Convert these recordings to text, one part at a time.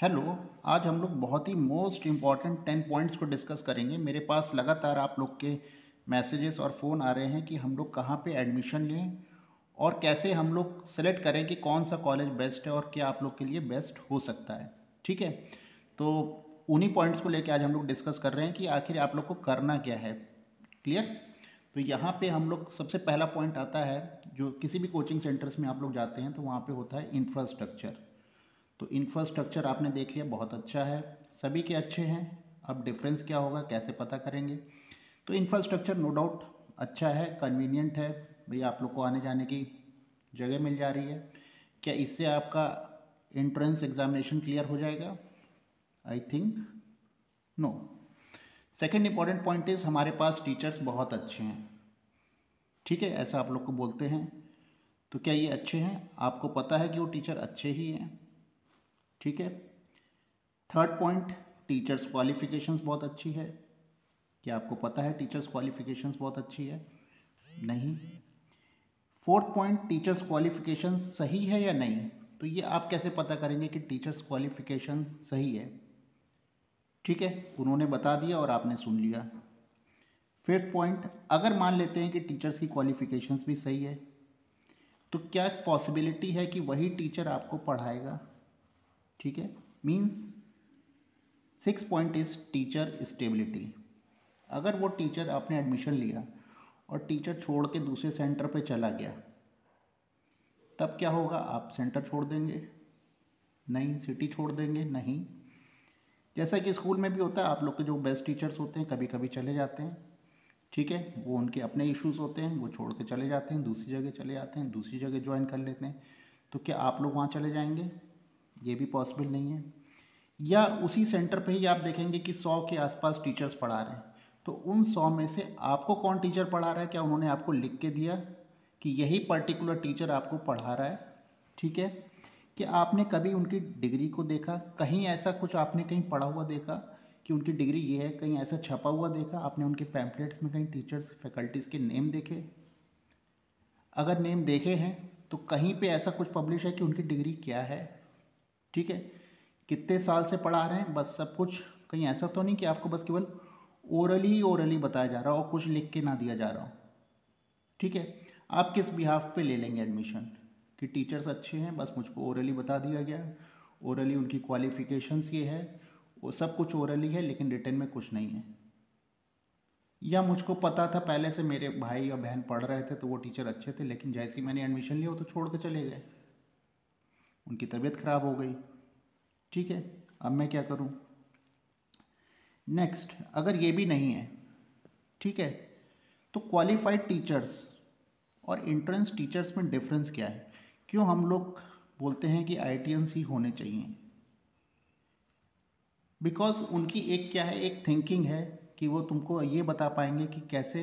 Hello. आज हम लोग बहुत ही मोस्ट इम्पॉर्टेंट 10 पॉइंट्स को डिस्कस करेंगे। मेरे पास लगातार आप लोग के मैसेजेस और फ़ोन आ रहे हैं कि हम लोग कहाँ पे एडमिशन लें और कैसे हम लोग सेलेक्ट करें कि कौन सा कॉलेज बेस्ट है और क्या आप लोग के लिए बेस्ट हो सकता है। ठीक है, तो उन्हीं पॉइंट्स को लेके आज हम लोग डिस्कस कर रहे हैं कि आखिर आप लोग को करना क्या है। क्लियर? तो यहाँ पे हम लोग सबसे पहला पॉइंट आता है, जो किसी भी कोचिंग सेंटर्स में आप लोग जाते हैं तो वहाँ पे होता है इंफ्रास्ट्रक्चर। तो इंफ्रास्ट्रक्चर आपने देख लिया, बहुत अच्छा है, सभी के अच्छे हैं। अब डिफरेंस क्या होगा, कैसे पता करेंगे? तो इंफ्रास्ट्रक्चर नो डाउट अच्छा है, कन्वीनियंट है। भैया आप लोग को आने जाने की जगह मिल जा रही है। क्या इससे आपका एंट्रेंस एग्जामिनेशन क्लियर हो जाएगा? I think no. Second important point is हमारे पास टीचर्स बहुत अच्छे हैं। ठीक है, ऐसा आप लोग को बोलते हैं, तो क्या ये अच्छे हैं? आपको पता है कि वो टीचर अच्छे ही हैं। ठीक है। थर्ड पॉइंट, टीचर्स क्वालिफिकेशंस बहुत अच्छी है। क्या आपको पता है टीचर्स क्वालिफिकेशंस बहुत अच्छी है? नहीं। फोर्थ पॉइंट, टीचर्स क्वालिफिकेशंस सही है या नहीं? तो ये आप कैसे पता करेंगे कि टीचर्स क्वालिफिकेशंस सही है? ठीक है, उन्होंने बता दिया और आपने सुन लिया। फिफ्थ पॉइंट, अगर मान लेते हैं कि टीचर्स की क्वालिफिकेशंस भी सही है, तो क्या पॉसिबिलिटी है कि वही टीचर आपको पढ़ाएगा? ठीक है, means six point is teacher stability. अगर वो टीचर आपने एडमिशन लिया और टीचर छोड़ के दूसरे सेंटर पे चला गया, तब क्या होगा? आप सेंटर छोड़ देंगे? नहीं। सिटी छोड़ देंगे? नहीं। जैसा कि स्कूल में भी होता है, आप लोग के जो बेस्ट टीचर्स होते हैं कभी कभी चले जाते हैं। ठीक है, वो उनके अपने इश्यूज होते हैं, वो छोड़ के चले जाते हैं, दूसरी जगह चले जाते हैं, दूसरी जगह ज्वाइन कर लेते हैं। तो क्या आप लोग वहाँ चले जाएंगे? ये भी पॉसिबल नहीं है। या उसी सेंटर पे ही आप देखेंगे कि 100 के आसपास टीचर्स पढ़ा रहे हैं, तो उन 100 में से आपको कौन टीचर पढ़ा रहा है? क्या उन्होंने आपको लिख के दिया कि यही पर्टिकुलर टीचर आपको पढ़ा रहा है? ठीक है। कि आपने कभी उनकी डिग्री को देखा? कहीं ऐसा कुछ आपने कहीं पढ़ा हुआ देखा कि उनकी डिग्री ये है? कहीं ऐसा छपा हुआ देखा आपने उनके पैम्पलेट्स में? कहीं टीचर्स फैकल्टीज़ के नेम देखे? अगर नेम देखे हैं तो कहीं पे ऐसा कुछ पब्लिश है कि उनकी डिग्री क्या है? ठीक है, कितने साल से पढ़ा रहे हैं, बस सब कुछ। कहीं ऐसा तो नहीं कि आपको बस केवल ओरली बताया जा रहा हो और कुछ लिख के ना दिया जा रहा हो? ठीक है, आप किस बिहाफ पे ले लेंगे एडमिशन? कि टीचर्स अच्छे हैं, बस मुझको ओरली बता दिया गया है, ओरली उनकी क्वालिफिकेशंस ये है, वो सब कुछ ओरली है लेकिन रिटर्न में कुछ नहीं है। या मुझको पता था पहले से, मेरे भाई और बहन पढ़ रहे थे तो वो टीचर अच्छे थे, लेकिन जैसे ही मैंने एडमिशन लिया वो तो छोड़ के चले गए, उनकी तबीयत खराब हो गई। ठीक है, अब मैं क्या करूं? नेक्स्ट, अगर ये भी नहीं है, ठीक है, तो क्वालिफाइड टीचर्स और इंट्रेंस टीचर्स में डिफरेंस क्या है? क्यों हम लोग बोलते हैं कि आईटीएंस ही होने चाहिए? बिकॉज उनकी एक क्या है, एक थिंकिंग है कि वो तुमको ये बता पाएंगे कि कैसे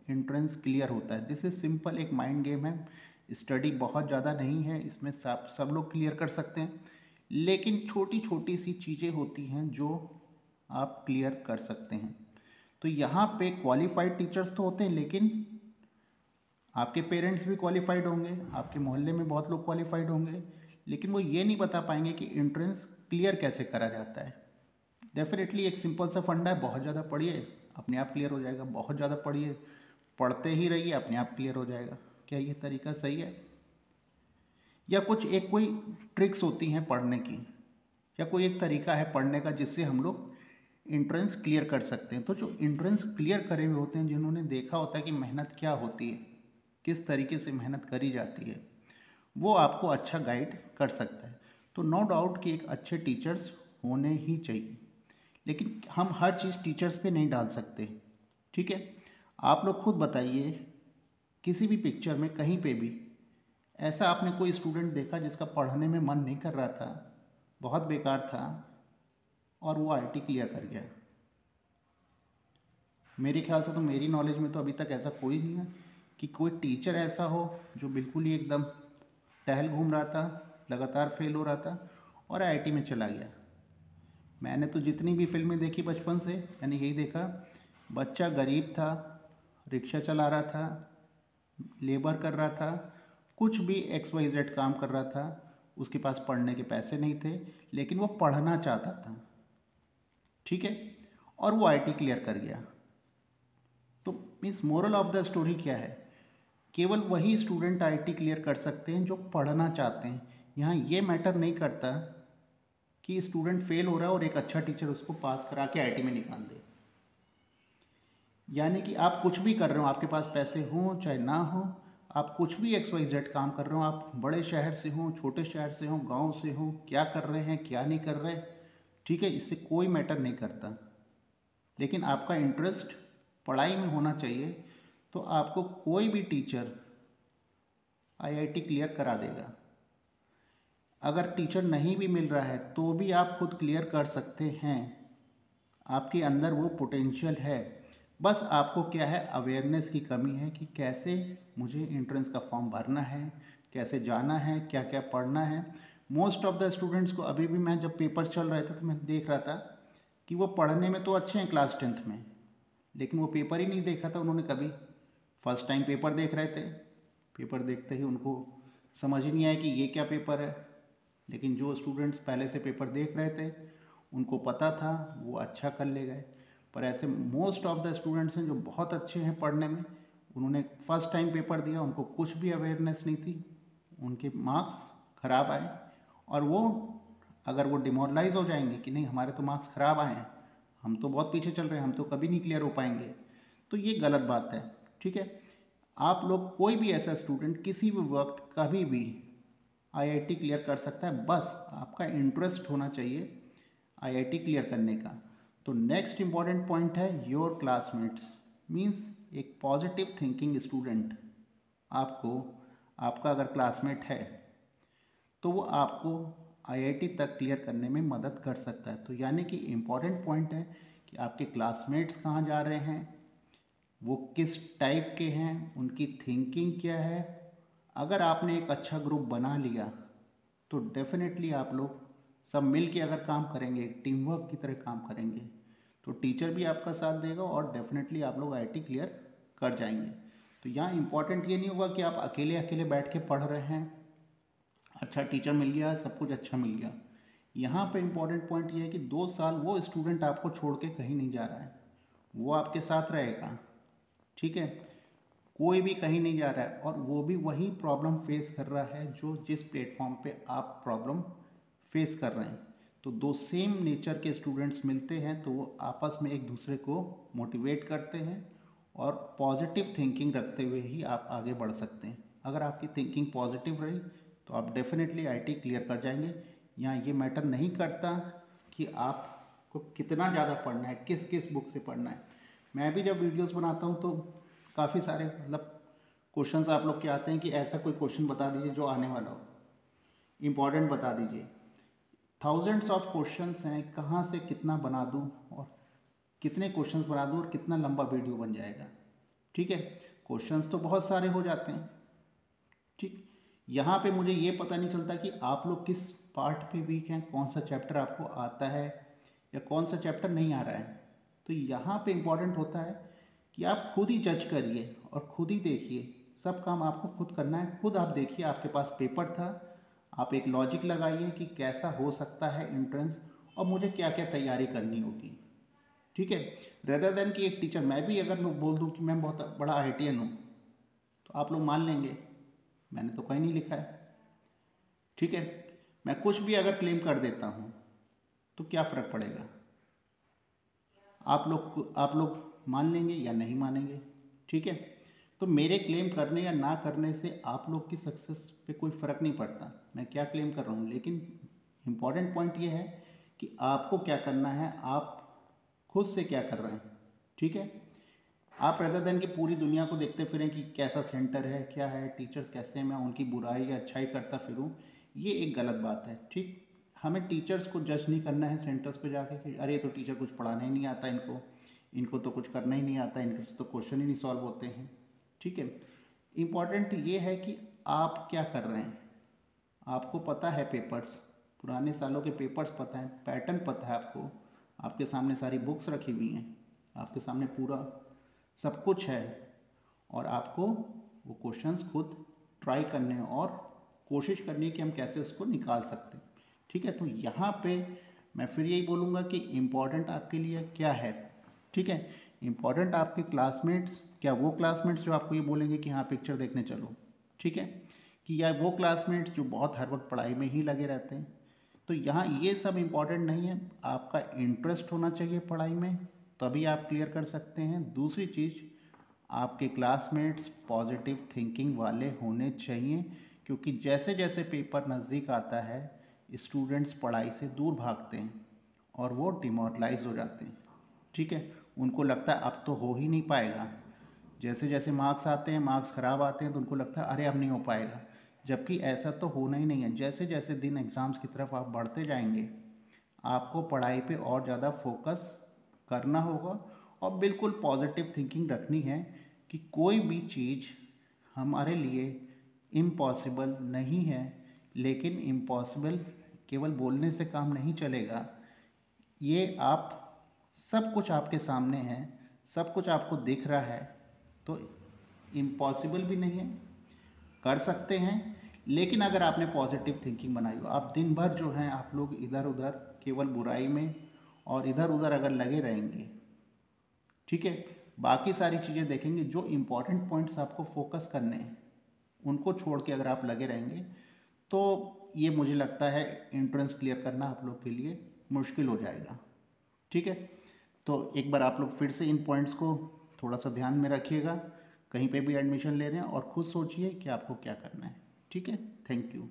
एंट्रेंस क्लियर होता है। दिस इज़ सिंपल, एक माइंड गेम है, स्टडी बहुत ज़्यादा नहीं है इसमें, सब लोग क्लियर कर सकते हैं, लेकिन छोटी छोटी सी चीज़ें होती हैं जो आप क्लियर कर सकते हैं। तो यहाँ पे क्वालिफाइड टीचर्स तो होते हैं, लेकिन आपके पेरेंट्स भी क्वालिफाइड होंगे, आपके मोहल्ले में बहुत लोग क्वालिफाइड होंगे, लेकिन वो ये नहीं बता पाएंगे कि एंट्रेंस क्लियर कैसे करा जाता है। डेफिनेटली एक सिंपल सा फंडा है, बहुत ज़्यादा पढ़िए अपने आप क्लियर हो जाएगा, बहुत ज़्यादा पढ़िए, पढ़ते ही रहिए अपने आप क्लियर हो जाएगा। क्या ये तरीका सही है? या कुछ एक कोई ट्रिक्स होती हैं पढ़ने की, या कोई एक तरीका है पढ़ने का जिससे हम लोग एंट्रेंस क्लियर कर सकते हैं? तो जो एंट्रेंस क्लियर करे हुए होते हैं, जिन्होंने देखा होता है कि मेहनत क्या होती है, किस तरीके से मेहनत करी जाती है, वो आपको अच्छा गाइड कर सकता है। तो नो डाउट कि एक अच्छे टीचर्स होने ही चाहिए, लेकिन हम हर चीज़ टीचर्स पे नहीं डाल सकते। ठीक है, आप लोग खुद बताइए, किसी भी पिक्चर में कहीं पे भी ऐसा आपने कोई स्टूडेंट देखा जिसका पढ़ने में मन नहीं कर रहा था, बहुत बेकार था, और वो आईटी क्लियर कर गया? मेरे ख्याल से तो, मेरी नॉलेज में तो अभी तक ऐसा कोई नहीं है कि कोई टीचर ऐसा हो जो बिल्कुल ही एकदम टहल घूम रहा था, लगातार फेल हो रहा था और आईआईटी में चला गया। मैंने तो जितनी भी फिल्में देखी बचपन से, मैंने यही देखा, बच्चा गरीब था, रिक्शा चला रहा था, लेबर कर रहा था, कुछ भी XYZ काम कर रहा था, उसके पास पढ़ने के पैसे नहीं थे, लेकिन वो पढ़ना चाहता था, ठीक है, और वो आईआईटी क्लियर कर गया। तो means moral of the story क्या है, केवल वही स्टूडेंट आईआईटी क्लियर कर सकते हैं जो पढ़ना चाहते हैं। यहाँ ये मैटर नहीं करता कि स्टूडेंट फेल हो रहा है और एक अच्छा टीचर उसको पास करा के आईआईटी में निकाल दे। यानी कि आप कुछ भी कर रहे हो, आपके पास पैसे हों चाहे ना हो, आप कुछ भी XYZ काम कर रहे हो, आप बड़े शहर से हो, छोटे शहर से हो, गांव से हो, क्या कर रहे हैं क्या नहीं कर रहे, ठीक है, इससे कोई मैटर नहीं करता। लेकिन आपका इंटरेस्ट पढ़ाई में होना चाहिए, तो आपको कोई भी टीचर आईआईटी क्लियर करा देगा। अगर टीचर नहीं भी मिल रहा है तो भी आप खुद क्लियर कर सकते हैं, आपके अंदर वो पोटेंशियल है। बस आपको क्या है, अवेयरनेस की कमी है कि कैसे मुझे एंट्रेंस का फॉर्म भरना है, कैसे जाना है, क्या क्या पढ़ना है। मोस्ट ऑफ द स्टूडेंट्स को अभी भी, मैं जब पेपर चल रहे थे तो मैं देख रहा था कि वो पढ़ने में तो अच्छे हैं क्लास 10th में, लेकिन वो पेपर ही नहीं देखा था उन्होंने कभी। फर्स्ट टाइम पेपर देख रहे थे, पेपर देखते ही उनको समझ ही नहीं आया कि ये क्या पेपर है। लेकिन जो स्टूडेंट्स पहले से पेपर देख रहे थे उनको पता था, वो अच्छा कर ले गए। पर ऐसे मोस्ट ऑफ द स्टूडेंट्स हैं जो बहुत अच्छे हैं पढ़ने में, उन्होंने फर्स्ट टाइम पेपर दिया, उनको कुछ भी अवेयरनेस नहीं थी, उनके मार्क्स ख़राब आए। और वो अगर वो डिमोरलाइज हो जाएंगे कि नहीं हमारे तो मार्क्स ख़राब आए हैं, हम तो बहुत पीछे चल रहे हैं, हम तो कभी नहीं क्लियर हो पाएंगे, तो ये गलत बात है, ठीक है। आप लोग कोई भी ऐसा स्टूडेंट किसी भी वक्त कभी भी आईआईटी क्लियर कर सकता है, बस आपका इंटरेस्ट होना चाहिए आईआईटी क्लियर करने का। तो नेक्स्ट इम्पॉर्टेंट पॉइंट है योर क्लासमेट्स, मीन्स एक पॉजिटिव थिंकिंग स्टूडेंट आपको, आपका अगर क्लासमेट है तो वो आपको आईआईटी तक क्लियर करने में मदद कर सकता है। तो यानी कि इम्पॉर्टेंट पॉइंट है कि आपके क्लासमेट्स कहाँ जा रहे हैं, वो किस टाइप के हैं, उनकी थिंकिंग क्या है। अगर आपने एक अच्छा ग्रुप बना लिया तो डेफिनेटली आप लोग सब मिल के अगर काम करेंगे, एक टीम वर्क की तरह काम करेंगे, तो टीचर भी आपका साथ देगा और डेफिनेटली आप लोग आईआईटी क्लियर कर जाएंगे। तो यहाँ इम्पॉर्टेंट ये नहीं होगा कि आप अकेले अकेले बैठ के पढ़ रहे हैं, अच्छा टीचर मिल गया, सब कुछ अच्छा मिल गया। यहाँ पे इम्पॉर्टेंट पॉइंट ये है कि 2 साल वो स्टूडेंट आपको छोड़ के कहीं नहीं जा रहा है, वो आपके साथ रहेगा, ठीक है, कोई भी कहीं नहीं जा रहा है, और वो भी वही प्रॉब्लम फेस कर रहा है जो जिस प्लेटफॉर्म पे आप प्रॉब्लम फेस कर रहे हैं। तो दो सेम नेचर के स्टूडेंट्स मिलते हैं तो वो आपस में एक दूसरे को मोटिवेट करते हैं, और पॉजिटिव थिंकिंग रखते हुए ही आप आगे बढ़ सकते हैं। अगर आपकी थिंकिंग पॉजिटिव रही तो आप डेफिनेटली आईआईटी क्लियर कर जाएंगे। यहाँ ये मैटर नहीं करता कि आपको कितना ज़्यादा पढ़ना है, किस किस बुक से पढ़ना है। मैं भी जब वीडियोस बनाता हूँ तो काफ़ी सारे मतलब क्वेश्चंस आप लोग के आते हैं कि ऐसा कोई क्वेश्चन बता दीजिए जो आने वाला हो, इम्पॉर्टेंट बता दीजिए। थाउजेंड्स ऑफ क्वेश्चंस हैं, कहाँ से कितना बना दूँ और कितने क्वेश्चंस बना दूँ और कितना लंबा वीडियो बन जाएगा, ठीक है। क्वेश्चंस तो बहुत सारे हो जाते हैं, ठीक। यहाँ पे मुझे ये पता नहीं चलता कि आप लोग किस पार्ट पे वीक हैं, कौन सा चैप्टर आपको आता है या कौन सा चैप्टर नहीं आ रहा है। तो यहाँ पे इम्पॉर्टेंट होता है कि आप खुद ही जज करिए और खुद ही देखिए, सब काम आपको खुद करना है। खुद आप देखिए, आपके पास पेपर था, आप एक लॉजिक लगाइए कि कैसा हो सकता है एंट्रेंस और मुझे क्या क्या तैयारी करनी होगी, ठीक है। रेदर देन कि एक टीचर, मैं भी अगर मैं बोल दूँ कि मैं बहुत बड़ा आईआईटीएन हूँ तो आप लोग मान लेंगे, मैंने तो कहीं नहीं लिखा है, ठीक है। मैं कुछ भी अगर क्लेम कर देता हूँ तो क्या फ़र्क पड़ेगा, आप लोग मान लेंगे या नहीं मानेंगे, ठीक है। तो मेरे क्लेम करने या ना करने से आप लोग की सक्सेस पे कोई फ़र्क नहीं पड़ता, मैं क्या क्लेम कर रहा हूँ। लेकिन इम्पॉर्टेंट पॉइंट ये है कि आपको क्या करना है, आप खुद से क्या कर रहे हैं, ठीक है। आप रेदर देन कि पूरी दुनिया को देखते फिरें कि कैसा सेंटर है, क्या है, टीचर्स कैसे हैं, मैं उनकी बुराई या अच्छाई करता फिरूं, ये एक गलत बात है, ठीक। हमें टीचर्स को जज नहीं करना है सेंटर्स पे जाके कि अरे तो टीचर कुछ पढ़ाना ही नहीं आता इनको, इनको तो कुछ करना ही नहीं आता, इनके से तो क्वेश्चन ही नहीं सॉल्व होते हैं, ठीक है। इम्पॉर्टेंट ये है कि आप क्या कर रहे हैं, आपको पता है पेपर्स, पुराने सालों के पेपर्स पता है, पैटर्न पता है आपको, आपके सामने सारी बुक्स रखी हुई हैं, आपके सामने पूरा सब कुछ है, और आपको वो क्वेश्चंस खुद ट्राई करने हैं और कोशिश करनी है कि हम कैसे उसको निकाल सकते हैं। ठीक है, तो यहाँ पे मैं फिर यही बोलूँगा कि इम्पॉर्टेंट आपके लिए क्या है। ठीक है, इम्पॉर्टेंट आपके क्लासमेट्स, क्या वो क्लासमेट्स जो आपको ये बोलेंगे कि हाँ पिक्चर देखने चलो, ठीक है, कि या वो क्लासमेट्स जो बहुत हर वक्त पढ़ाई में ही लगे रहते हैं। तो यहाँ ये सब इम्पॉर्टेंट नहीं है, आपका इंटरेस्ट होना चाहिए पढ़ाई में, तभी आप क्लियर कर सकते हैं। दूसरी चीज़, आपके क्लासमेट्स पॉजिटिव थिंकिंग वाले होने चाहिए, क्योंकि जैसे जैसे पेपर नज़दीक आता है स्टूडेंट्स पढ़ाई से दूर भागते हैं और वो डिमोरलाइज हो जाते हैं। ठीक है, उनको लगता है अब तो हो ही नहीं पाएगा। जैसे जैसे मार्क्स आते हैं, मार्क्स ख़राब आते हैं, तो उनको लगता है अरे अब नहीं हो पाएगा, जबकि ऐसा तो होना ही नहीं है। जैसे जैसे दिन एग्ज़ाम्स की तरफ आप बढ़ते जाएंगे, आपको पढ़ाई पे और ज़्यादा फोकस करना होगा और बिल्कुल पॉजिटिव थिंकिंग रखनी है कि कोई भी चीज़ हमारे लिए इम्पॉसिबल नहीं है। लेकिन इम्पॉसिबल केवल बोलने से काम नहीं चलेगा, ये आप सब कुछ आपके सामने है, सब कुछ आपको दिख रहा है, तो इम्पॉसिबल भी नहीं है, कर सकते हैं। लेकिन अगर आपने पॉजिटिव थिंकिंग बनाई हो, आप दिन भर जो हैं आप लोग इधर उधर केवल बुराई में और इधर उधर अगर लगे रहेंगे, ठीक है, बाकी सारी चीज़ें देखेंगे, जो इम्पोर्टेंट पॉइंट्स आपको फोकस करने हैं उनको छोड़ के अगर आप लगे रहेंगे, तो ये मुझे लगता है एंट्रेंस क्लियर करना आप लोग के लिए मुश्किल हो जाएगा। ठीक है, तो एक बार आप लोग फिर से इन पॉइंट्स को थोड़ा सा ध्यान में रखिएगा, कहीं पे भी एडमिशन ले रहे हैं, और खुद सोचिए कि आपको क्या करना है। ठीक है, थैंक यू।